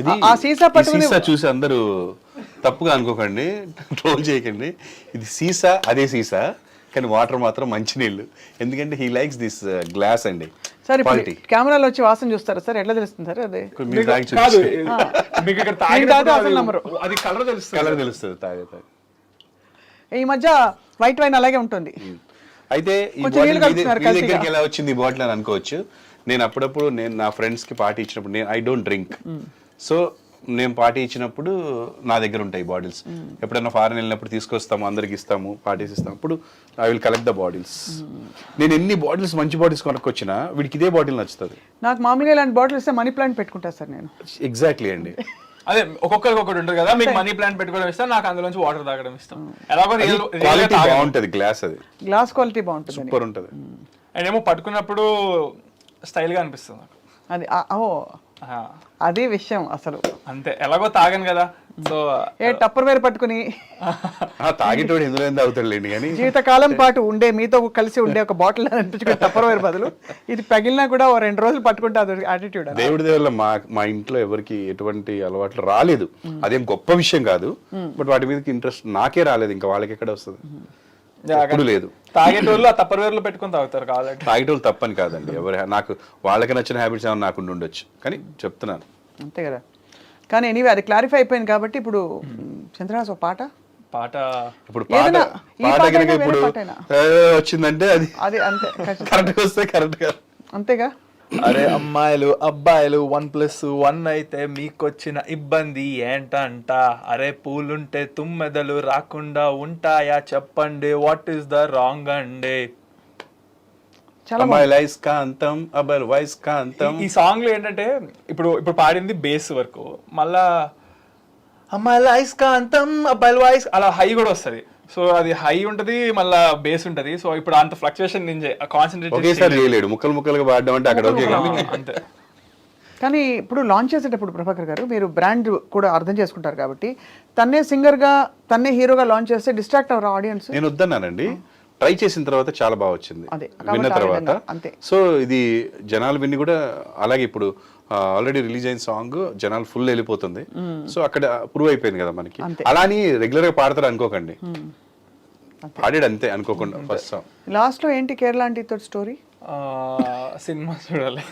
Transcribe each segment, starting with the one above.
ఇది ఆ సీసా పట్టుకుని సీసా చూసి అందరూ తప్పుగా అనుకోకండి, ట్రోల్ చేయకండి. ఇది సీసా, అదే సీసా, కానీ వాటర్ మాత్రం మంచినీళ్ళు. ఎందుకంటే హీ లైక్స్ దిస్ గ్లాస్ అండి. సార్ ఇప్పుడు క్వాలిటీ. కెమెరాలో వచ్చి వాసన చూస్తారా సార్? ఎట్లా తెలుస్తుంది సార్ అది? మీరు తాగి కాదు చూడండి. మీకు ఇక్కడ తాగితే తాగినప్పుడు అసలు నమ్మరు. అది కలర్ తెలుస్తుంది. కలర్ తెలుస్తుంది తాగే. ఈ మధ్య వైట్ వైన్ అలాగే ఉంటుంది. అయితే ఈ కొంచెం బాటిల్ నీళ్ళు మీ కలుపుతున్నారు మీ కల్తీగా. దగ్గరికి ఎలా వచ్చింది ఈ బాటిల్ అని అనుకోవచ్చు. నేను అప్పుడప్పుడు నా ఫ్రెండ్స్ కి పార్టీ ఇచ్చినప్పుడు, ఐ డోంట్ డ్రింక్, సో నేను పార్టీ ఇచ్చినప్పుడు నా దగ్గర ఉంటాయి బాటిల్స్. ఎప్పుడైనా ఫారెన్ వెళ్ళినప్పుడు తీసుకొస్తాము, అందరికి ఇస్తాము, పార్టీస్ ఇస్తాము. అప్పుడు I will collect the bottles. నేను ఎన్ని బాటిల్స్, మంచి బాటిల్స్ కొనుక్కొచ్చినా వీడికి ఇదే బాటిల్ నచ్చుతుంది. నాకు మామూలుగా ఇలాంటి బాటిల్ ఇస్తే మనీ ప్లాంట్ పెట్టుకుంటా సార్ నేను. ఎగ్జాక్ట్లీ అండి. అదే ఒక్కొక్కరికి ఒకటి ఉంటుంది కదా, మీకు మనీ ప్లాంట్ పెట్టుకోవడం ఇష్టం, నాకు అందులోంచి వాటర్ తాగడం ఇష్టం. ఎలాగో క్వాలిటీ బాగుంటది, గ్లాస్ అది గ్లాస్ క్వాలిటీ బాగుంటుంది. సూపర్ ఉంటది. అండ్ ఏమో పట్టుకున్నప్పుడు స్టైల్ గా అనిపిస్తుంది నాకు. అది ఓ అదే విషయం అసలు. అంతే, ఎలాగో తాగాను కదా, సో ఏ టప్పర్ వేరు పట్టుకుని తాగేటోడు ఎందులో ఎంత అవుతాడులేండి, కానీ జీవితకాలం పాటు ఉండే మీతో కలిసి ఉండే ఒక బాటిల్ అనిపించుకుని టప్పర్ వేరు బదులు ఇది పగిలినా కూడా ఓ 2 రోజులు పట్టుకుంటే అది యాటిట్యూడ్. దేవుడి దేవుళ్ళ మా ఇంట్లో ఎవరికి ఎటువంటి అలవాట్లు రాలేదు. అదేం గొప్ప విషయం కాదు, బట్ వాటి మీదకి ఇంట్రెస్ట్ నాకే రాలేదు. ఇంకా వాళ్ళకి ఎక్కడ వస్తుంది, ఎప్పుడు లేదు. తాగేటోళ్ళు ఆ తప్పర్ వేర్లో పెట్టుకుని తాగుతారు కావాలంటే. తాగేటోళ్ళు తప్పని కాదండి, ఎవరు నాకు వాళ్ళకి నచ్చిన హ్యాబిట్స్ ఏమైనా నాకు ఉండొచ్చు, కానీ చెప్తున్నాను అంతే కదా. కానీ ఎనీవే అది క్లారిఫై అయిపోయింది కాబట్టి ఇప్పుడు చంద్రహాస్ ఒక పాట ఇప్పుడు ఏదైనా, ఈ పాట పాట కనుక అయినా ఇప్పుడు వేరే పాటైనా? వచ్చిందంటే అది అది అంతే ఖచ్చితంగా. కరెక్ట్ వస్తే కరెక్ట్ గా. అంతేగా. అరే అమ్మాయిలు అబ్బాయిలు 1+1 అయితే మీకొచ్చిన ఇబ్బంది ఏంటంట? అరే పూలుంటే తుమ్మెదలు రాకుండా ఉంటాయా చెప్పండి, వాట్ ఈస్ ద రాంగ్ అండి? అమ్మాయి లైస్ కాంతం, అబ్బాయి వాయిస్ కాంతం. ఈ సాంగ్ లో ఏంటంటే ఇప్పుడు పాడింది బేస్ వరకు, మళ్ళా అమ్మాయి లైస్ కాంతం అబ్బాయి వాయిస్ అలా హై కూడా వస్తుంది. సో అది హై ఉంటది, మళ్ళా బేస్ ఉంటది. సో ఇప్పుడు అంత ఫ్లక్చుయేషన్ నేను కాన్సన్ట్రేట్ ఒకేసారి చేయలేడు, ముక్కలు ముక్కలుగా పాడడం అంటే అక్కడ ఓకే. అంతే. కానీ ఇప్పుడు లాంచ్ చేసేటప్పుడు ప్రభాకర్ గారు మీరు బ్రాండ్ కూడా అర్థం చేసుకుంటారు కాబట్టి తన్నే సింగర్గా తన్నే హీరోగా లాంచ్ చేస్తే డిస్ట్రాక్ట్ అవ్వరు ఆడియన్స్. నేను వద్దన్నానండి, ట్రై చేసిన తర్వాత చాలా బాగా వచ్చింది, అదే, విన్న కాబట్టి ఆ తర్వాత. విధంగా, అంతే. సో ఇది జనాలు విని కూడా అలాగే ఇప్పుడు ఆల్రెడీ రిలీజ్ అయిన సాంగ్ జనాలు ఫుల్ వెళ్ళిపోతుంది. సో అక్కడ ప్రూవ్ అయిపోయింది కదా మనకి. అంతే. అలా అని రెగ్యులర్ గా పాడతారు అనుకోకండి, పాడాడు అంతే అనుకోకుండా ఫస్ట్ సాంగ్. లాస్ట్ లో ఏంటి కేరళ ఆంటీతో స్టోరీ? సినిమా చూడాలి,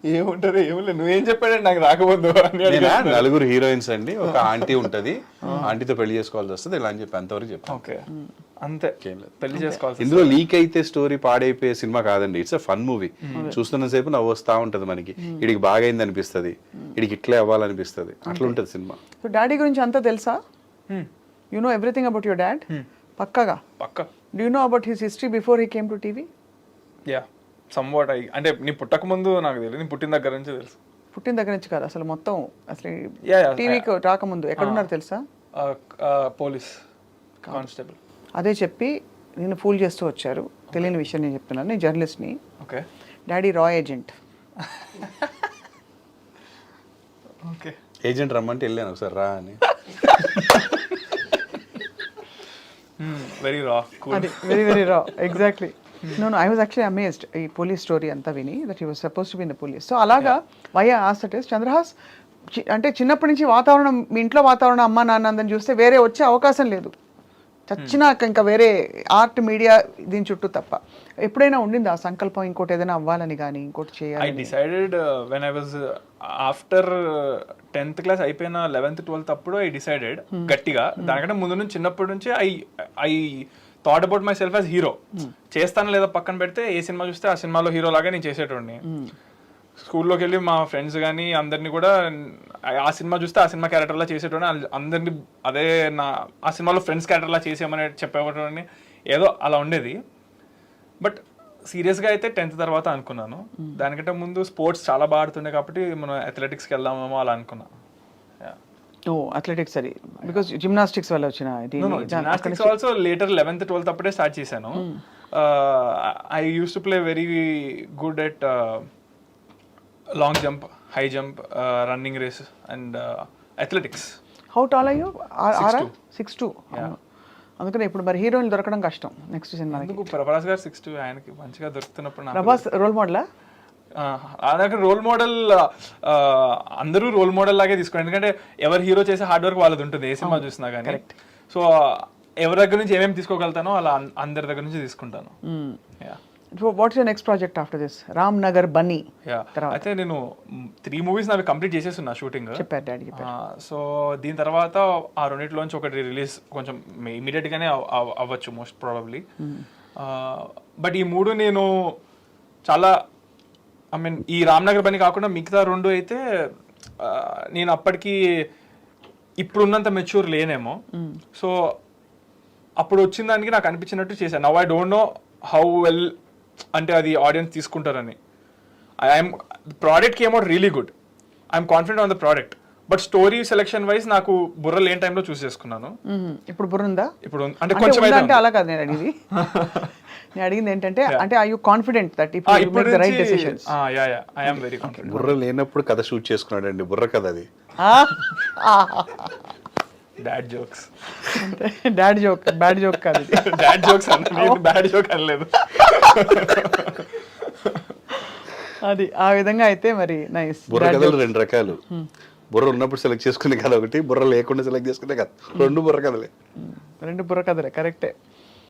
ఏముంటది ఏముంది, నువ్వేం చెప్పాడంటే నాకు రాకపోదు అని నేనా 4 హీరోయిన్స్ అండి, ఒక ఆంటీ ఉంటది, ఆంటీతో పెళ్లి చేసుకోవాల్సి వస్తుంది ఇలా అని చెప్పి అంతవరకు చెప్పాను. ఓకే అంతే, పెళ్లి చేసుకోవాలి. ఇందులో లీక్ అయితే స్టోరీ పాడైపోయే సినిమా కాదండి, ఇట్స్ అ ఫన్ మూవీ. చూస్తున్న సేపు నవ్వు వస్తా ఉంటది మనకి, ఇడికి బాగైంది అనిపిస్తుంది, ఇడికి ఇట్లే అవ్వాలనిపిస్తుంది, అట్లా ఉంటది సినిమా. సో డాడీ గురించి అంతా తెలుసా? You know everything about your dad? పక్కాగా. Do you know about his history before he came to TV? Yeah somewhat. అంటే నీ పుట్టక ముందు నాకు తెలియదు, నీ పుట్టిన దగ్గర నుంచి తెలుసు. పుట్టిన దగ్గర నుంచి కాదు అసలు, మొత్తం అసలు Yeah. టీవీకి రాకముందు ఎక్కడున్నారు తెలుసా? Police constable. అదే చెప్పి నేను ఫూల్ చేస్తూ వచ్చారు. తెలియని విషయం నేను చెప్తున్నాను, నేను జర్నలిస్ట్ని. ఓకే. డాడీ రా ఏజెంట్. ఓకే. ఏజెంట్ రమ్మంటే వెళ్ళాను ఒకసారి రా అని. వెరీ రా. అది వెరీ వెరీ రా, exactly. No I was actually amazed ఈ పోలీస్ స్టోరీ అంతా విని, that he was suppose to be in the police. So అలాగా why I asked it is, Chandrahas అంటే చిన్నప్పటి నుంచి వాతావరణం, మీ ఇంట్లో వాతావరణం అమ్మ నాన్న అందరిని చూస్తే వేరే వచ్చే అవకాశం లేదు, చచ్చినాక ఇంకా వేరే ఆర్ట్ మీడియా దీని చుట్టూ తప్ప. ఎప్పుడైనా ఉండింది ఆ సంకల్పం ఇంకోటి ఏదైనా అవ్వాలని కానీ ఇంకోటి ఐ చేయాలి? Decided when I was after 10th class అయిపోయిన 11th 12th అప్పుడు ఐ డిసైడెడ్ గట్టిగా. దానికంటే ముందు నుంచి చిన్నప్పటి నుంచి I thought about my self as hero. చేస్తాను లేదా పక్కన పెడితే ఏ సినిమా చూస్తే ఆ సినిమాలో హీరో లాగా నేను చేసేటోడిని. స్కూల్లోకి వెళ్ళి మా ఫ్రెండ్స్ కానీ అందరినీ కూడా ఆ సినిమా చూస్తే ఆ సినిమా క్యారెక్టర్లా చేసేటోడిని, అందరినీ అదే ఆ సినిమాలో ఫ్రెండ్స్ క్యారెక్టర్లా చేసేయమని చెప్పేటోడిని, ఏదో అలా ఉండేది. బట్ సీరియస్గా అయితే 10th తర్వాత అనుకున్నాను. దానికంటే ముందు స్పోర్ట్స్ చాలా బాగా ఆడుతుండే కాబట్టి మనం అథ్లెటిక్స్కి వెళ్దామేమో అలా అనుకున్నా. ఓ అథ్లెటిక్స్, అది బికాస్ జిమ్నాస్టిక్స్ వల్ల వచ్చిన gymnastics also later 11th 12th అప్పుడే స్టార్ట్ చేశాను. I use to play very good at long jump, high jump, running race and athletics. How tall అయ్యో? 6'2". అందుకనే ఇప్పుడు మరి హీరోయిన్ దొరకడం కష్టం నెక్స్ట్ సినిమా. ప్రభాస్ గారు 6'2", ఆయనకి మంచిగా దొరుకుతున్నప్పుడు ప్రభాస్ రోల్ మోడలా? నాకు రోల్ మోడల్ అందరూ రోల్ మోడల్ లాగే తీసుకోండి, ఎందుకంటే ఎవరు హీరో చేసే హార్డ్ వర్క్ వాళ్ళది ఉంటుంది ఏ సినిమా చూసినా కానీ. సో ఎవరి దగ్గర నుంచి ఏమేమి తీసుకోగలుగుతానో అలా అందరి దగ్గర నుంచి తీసుకుంటాను. What's your next project after this? Ram Nagar Bunny. అయితే నేను 3 మూవీస్ నావి కంప్లీట్ చేసేస్తున్నా షూటింగ్. చెప్పారు డాడీ. సో దీని తర్వాత ఆ రెండిట్లోంచి ఒకటి రిలీజ్ కొంచెం ఇమీడియట్ గానే అవ్వచ్చు మోస్ట్ ప్రాబబ్లీ. బట్ ఈ 3 నేను చాలా ఐ మీన్ ఈ రామ్ నగర్ బన్నీ కాకుండా మిగతా 2 అయితే నేను అప్పటికి ఇప్పుడున్నంత మెచ్యూర్ లేనేమో. సో అప్పుడు వచ్చిన దానికి నాకు అనిపించినట్టు చేశాను. Now I don't know how well అంటే అది ఆడియన్స్ తీసుకుంటారని. I'm product came out really good, I'm confident on the product. But story selection wise నాకు బుర్ర లేని టైంలో చూస్ చేసుకున్నాను. ఇప్పుడు బుర్ర ఉందా? ఇప్పుడు అంటే కొంచెం అయితే అంటే అలా కాదు నేను అడిగింది. నేను అడిగింది ఏంటంటే అంటే ఐ యు కాన్ఫిడెంట్ దట్ ఇప్పుడు you make the right decisions. Yeah I am very confident. బుర్ర లేనప్పుడు కథ షూట్ చేసుకున్నాడండి, బుర్ర కథ అది. Dad jokes. Dad joke, bad joke కాదు. డాడ్ జోక్స్ అన్నది బ్యాడ్ జోక్ అనలేదు. అది ఆ విధంగా అయితే మరి నైస్. బుర్ర కథలు 2 రకాలు. బుర్ర ఉన్నప్పుడు సెలెక్ట్ చేసుకునే కథ ఒకటి, బుర్ర లేకుండా సెలెక్ట్ చేసుకునే కథ. 2 బుర్ర కథలే. 2 బుర్ర కథలే, కరెక్టే.